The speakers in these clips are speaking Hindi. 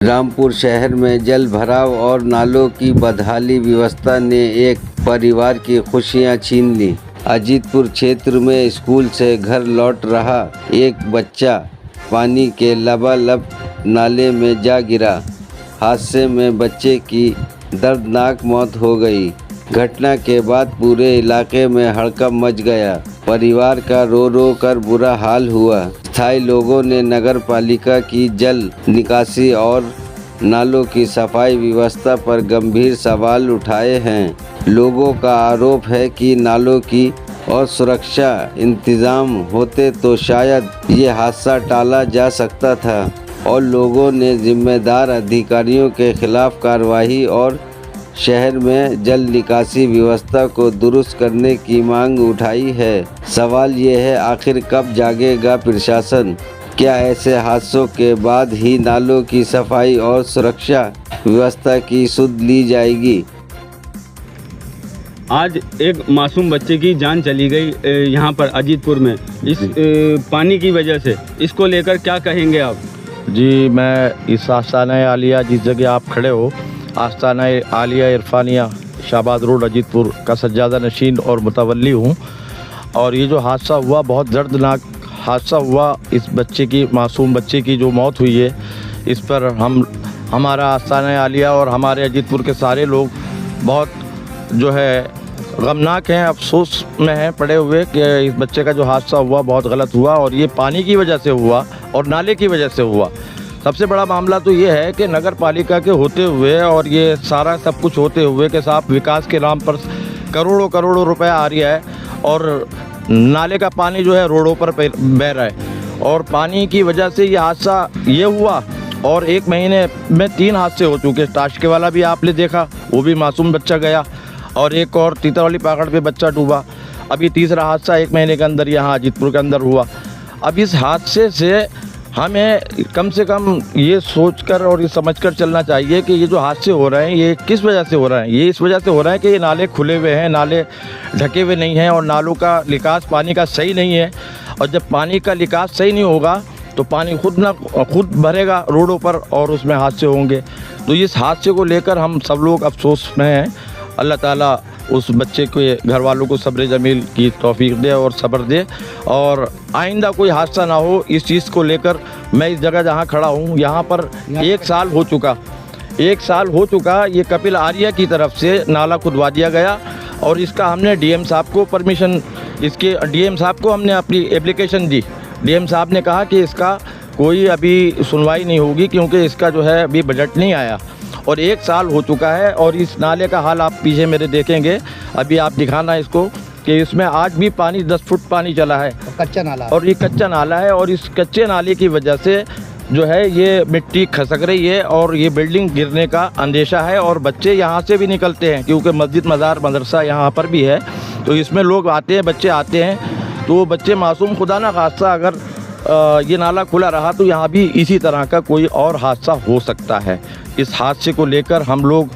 रामपुर शहर में जल भराव और नालों की बदहाली व्यवस्था ने एक परिवार की खुशियां छीन ली। अजीतपुर क्षेत्र में स्कूल से घर लौट रहा एक बच्चा पानी के लबालब नाले में जा गिरा। हादसे में बच्चे की दर्दनाक मौत हो गई। घटना के बाद पूरे इलाके में हड़कंप मच गया। परिवार का रो रो कर बुरा हाल हुआ। स्थायी लोगों ने नगर पालिका की जल निकासी और नालों की सफाई व्यवस्था पर गंभीर सवाल उठाए हैं। लोगों का आरोप है कि नालों की और सुरक्षा इंतजाम होते तो शायद ये हादसा टाला जा सकता था और लोगों ने जिम्मेदार अधिकारियों के खिलाफ कार्रवाई और शहर में जल निकासी व्यवस्था को दुरुस्त करने की मांग उठाई है। सवाल ये है, आखिर कब जागेगा प्रशासन? क्या ऐसे हादसों के बाद ही नालों की सफाई और सुरक्षा व्यवस्था की सुध ली जाएगी? आज एक मासूम बच्चे की जान चली गई यहाँ पर अजीतपुर में इस पानी की वजह से। इसको लेकर क्या कहेंगे आप? जी, मैं इस आस्ताना आलिया जिस जगह आप खड़े हो, आस्ताना आलिया इरफानिया शाहबाद रोड अजीतपुर का सज्जादा नशीन और मुतवल्ली हूँ। और ये जो हादसा हुआ बहुत दर्दनाक हादसा हुआ। इस बच्चे की, मासूम बच्चे की जो मौत हुई है, इस पर हमारा आस्ताना आलिया और हमारे अजीतपुर के सारे लोग बहुत जो है गमनाक हैं, अफसोस में हैं पड़े हुए कि इस बच्चे का जो हादसा हुआ बहुत गलत हुआ और ये पानी की वजह से हुआ और नाले की वजह से हुआ। सबसे बड़ा मामला तो ये है कि नगर पालिका के होते हुए और ये सारा सब कुछ होते हुए कि साहब विकास के नाम पर करोड़ों रुपया आ रहा है और नाले का पानी जो है रोडों पर बह रहा है और पानी की वजह से ये हादसा ये हुआ। और एक महीने में 3 हादसे हो चुके। टाशके वाला भी आपने देखा, वो भी मासूम बच्चा गया और एक और तीतरवाली पहाड़ पे बच्चा डूबा। अभी तीसरा हादसा 1 महीने के अंदर यहाँ अजीतपुर के अंदर हुआ। अब इस हादसे से हमें कम से कम ये सोचकर और ये समझकर चलना चाहिए कि ये जो हादसे हो रहे हैं ये किस वजह से हो रहे हैं। ये इस वजह से हो रहा है कि ये नाले खुले हुए हैं, नाले ढके हुए नहीं हैं और नालों का निकास पानी का सही नहीं है। और जब पानी का निकास सही नहीं होगा तो पानी खुद भरेगा रोडों पर और उसमें हादसे होंगे। तो इस हादसे को लेकर हम सब लोग अफसोस में हैं। अल्लाह ताला उस बच्चे के घर वालों को सब्र जमील की तौफीक दे और सब्र दे और आइंदा कोई हादसा ना हो। इस चीज़ को लेकर मैं इस जगह जहाँ खड़ा हूँ यहाँ पर 1 साल हो चुका ये कपिल आर्या की तरफ से नाला खुदवा दिया गया और इसका हमने डीएम साहब को परमिशन, इसके डीएम साहब को हमने अपनी एप्लीकेशन दी। डीएम साहब ने कहा कि इसका कोई अभी सुनवाई नहीं होगी क्योंकि इसका जो है अभी बजट नहीं आया और 1 साल हो चुका है। और इस नाले का हाल आप पीछे मेरे देखेंगे, अभी आप दिखाना इसको कि इसमें आज भी पानी 10 फुट पानी चला है, कच्चा नाला और ये कच्चा नाला है और इस कच्चे नाले की वजह से जो है ये मिट्टी खसक रही है और ये बिल्डिंग गिरने का अंदेशा है और बच्चे यहाँ से भी निकलते हैं क्योंकि मस्जिद मज़ार मदरसा यहाँ पर भी है। तो इसमें लोग आते हैं, बच्चे आते हैं, तो बच्चे मासूम, खुदा ना खास्ता अगर ये नाला खुला रहा तो यहाँ भी इसी तरह का कोई और हादसा हो सकता है। इस हादसे को लेकर हम लोग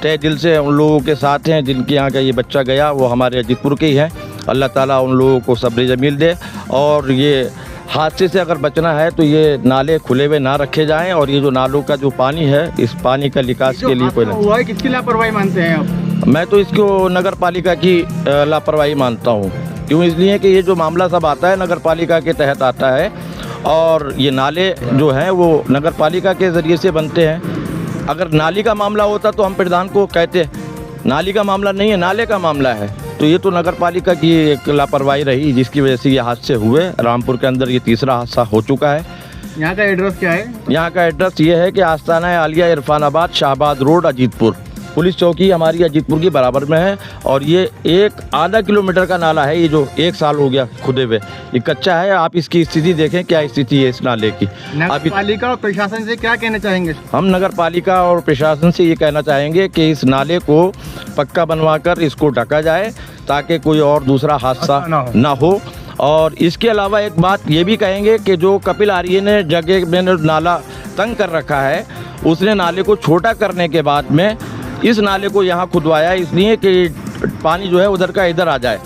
तय दिल से उन लोगों के साथ हैं जिनके यहाँ का ये बच्चा गया, वो हमारे अजीतपुर के ही हैं। अल्लाह ताला उन लोगों को सब्र जमील दे और ये हादसे से अगर बचना है तो ये नाले खुले हुए ना रखे जाएं और ये जो नालों का जो पानी है, इस पानी का निकास के लिए कोई हुआ है, किसकी लापरवाही मानते हैं आप? मैं तो इसको नगर पालिका की लापरवाही मानता हूँ। क्यों? इसलिए कि ये जो मामला सब आता है नगर पालिका के तहत आता है और ये नाले जो हैं वो नगर पालिका के ज़रिए से बनते हैं। अगर नाली का मामला होता तो हम प्रधान को कहते, नाली का मामला नहीं है, नाले का मामला है। तो ये तो नगर पालिका की एक लापरवाही रही जिसकी वजह से ये हादसे हुए। रामपुर के अंदर ये तीसरा हादसा हो चुका है। यहाँ का एड्रेस क्या है? यहाँ का एड्रेस ये है कि आस्ताना आलिया इरफानाबाद शाहबाद रोड अजीतपुर। पुलिस चौकी हमारी अजीतपुर की बराबर में है और ये एक आधा किलोमीटर का नाला है। ये जो 1 साल हो गया खुदे हुए, ये कच्चा है। आप इसकी स्थिति देखें, क्या स्थिति है इस नाले की। नगर पालिका और प्रशासन से क्या कहना चाहेंगे? हम नगर पालिका और प्रशासन से ये कहना चाहेंगे कि इस नाले को पक्का बनवाकर इसको ढका जाए ताकि कोई और दूसरा हादसा ना हो। और इसके अलावा एक बात ये भी कहेंगे कि जो कपिल आर्य ने जगह में नाला तंग कर रखा है, उसने नाले को छोटा करने के बाद में इस नाले को यहाँ खुदवाया इसलिए कि पानी जो है उधर का इधर आ जाए,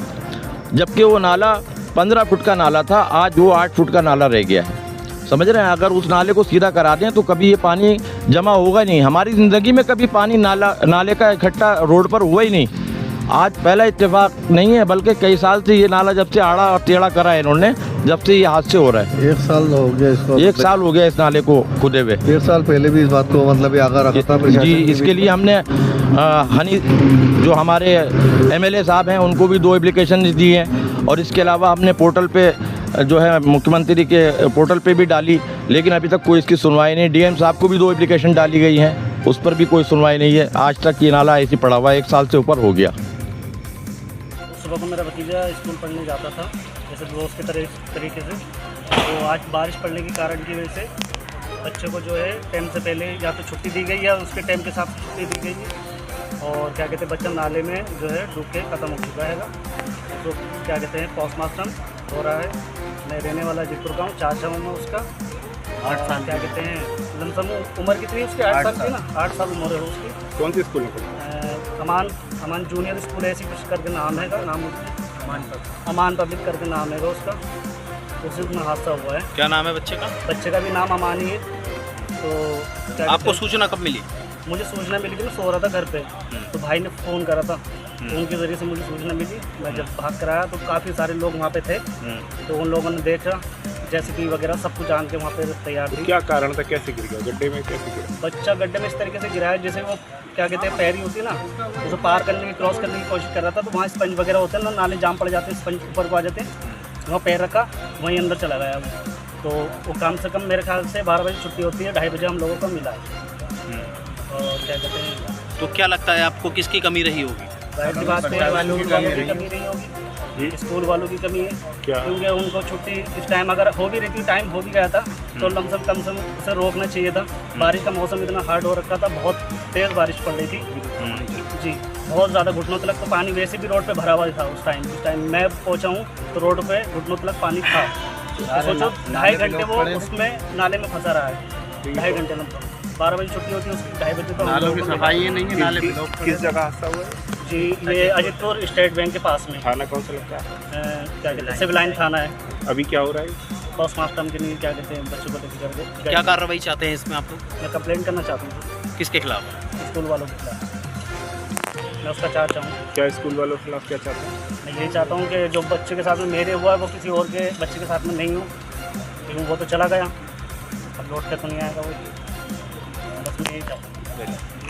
जबकि वो नाला 15 फुट का नाला था, आज वो 8 फुट का नाला रह गया है। समझ रहे हैं। अगर उस नाले को सीधा करा दें तो कभी ये पानी जमा होगा नहीं। हमारी ज़िंदगी में कभी पानी नाले का इकट्ठा रोड पर हुआ ही नहीं। आज पहला इत्तेफाक नहीं है, बल्कि कई साल से ये नाला जब से आड़ा और टेढ़ा करा है इन्होंने, जब से ये हादसे हो रहे हैं। 1 साल हो गया इसको, 1 साल हो गया इस नाले को खुदे हुए। 1 साल पहले भी इस बात को मतलब ये आगाह रखा था प्रशासन जी, ने भी। इसके लिए हमने हनी जो हमारे MLA साहब हैं उनको भी 2 एप्लीकेशन दी हैं, और इसके अलावा हमने पोर्टल पे जो है मुख्यमंत्री के पोर्टल पे भी डाली, लेकिन अभी तक कोई इसकी सुनवाई नहीं। DM साहब को भी 2 एप्लीकेशन डाली गई हैं, उस पर भी कोई सुनवाई नहीं है। आज तक ये नाला ऐसे पड़ा हुआ है, 1 साल से ऊपर हो गया। सुबह को मेरा भतीजा स्कूल पढ़ने जाता था जैसे रोज़ के तरीके से, तो आज बारिश पड़ने के कारण की वजह से बच्चे को जो है टाइम से पहले या तो छुट्टी दी गई या उसके टाइम के साथ छुट्टी दी गई है, और क्या कहते हैं बच्चा नाले में जो है डूब के ख़त्म हो चुका है। तो क्या कहते हैं पोस्टमार्टम हो रहा है। मैं रहने वाला अजीतपुर का हूँ, चाचा हूँ मैं उसका। 8 साल क्या कहते हैं लमसम उम्र कितनी है उसकी? 8 साल की ना, 8 साल उम्र है उसकी। कौन सी स्कूल में? अमान जूनियर स्कूल ऐसी कुछ करके नाम है, नाम अमान पब्लिक करके नाम है उसका। उसी में हादसा हुआ है। क्या नाम है बच्चे का? बच्चे का भी नाम अमान ही है। तो आपको सूचना कब मिली? मुझे सूचना मिली थी, मैं सो रहा था घर पे, तो भाई ने फ़ोन करा था, तो उनके ज़रिए से मुझे सूचना मिली। मैं जब भाग कर आया तो काफ़ी सारे लोग वहाँ पे थे, तो उन लोगों ने देखा JCB वगैरह सब कुछ जान के वहाँ पे तैयार थी। क्या कारण था, कैसे गिर गया गड्ढे में? कैसे गिरा बच्चा गड्ढे में इस तरीके से गिरा है जैसे वो क्या कहते हैं पैरी होती है ना, उसे पार करने की क्रॉस करने की कोशिश कर रहा था, तो वहाँ स्पंज वगैरह होते हैं ना, नाले जाम पड़ जाते हैं, स्पंज ऊपर को आ जाते हैं, वहाँ पैर रखा वहीं अंदर चला गया वो। तो वो कम से कम मेरे ख्याल से 12 बजे छुट्टी होती है, 2:30 बजे हम लोगों को मिला है। और क्या कहते हैं, तो क्या लगता है आपको किसकी कमी रही होगी? जाहिर सी बात है स्कूल वालों की कमी रही होगी, स्कूल वालों की कमी है, क्योंकि उनको छुट्टी इस टाइम अगर हो भी रही थी, टाइम हो भी गया था, तो लमसम कम से कम उसे रोकना चाहिए था। बारिश का मौसम इतना हार्ड हो रखा था, बहुत तेज़ बारिश पड़ रही थी जी, बहुत ज़्यादा घुटनों तक तो पानी वैसे भी रोड पे भरा हुआ था उस टाइम मैं पहुंचा हूँ तो रोड पे घुटनों तक पानी था। तो सोचो 2.5 घंटे वो उसमें नाले में फंसा रहा है, 2.5 घंटे में। 12 बजे छुट्टी होती है उसकी, 2:30 बजे तो नालों की सफाई नहीं है, नाले पे किस जगह हादसा हुआ है? जी, ये अजीतपुर स्टेट बैंक के पास में। थाना कौन सा लगता है? क्या कहते हैं सिविल लाइन थाना है। अभी क्या हो रहा है? पोस्टमार्टम के लिए क्या कहते हैं बच्चों को लेकर करके क्या कार्रवाई चाहते हैं इसमें आप लोग? मैं कंप्लेंट करना चाहता हूँ किसके खिलाफ? स्कूल वालों के खिलाफ। मैं उसका चाचा हूँ। क्या स्कूल वालों के खिलाफ क्या चाहते हैं? मैं यही चाहता हूँ कि जो बच्चे के साथ में मेरे हुआ है वो किसी और के बच्चे के साथ में नहीं हो, क्योंकि वो तो चला गया, अब लौट के तो नहीं आएगा वो। बस मैं यही चाहता हूँ।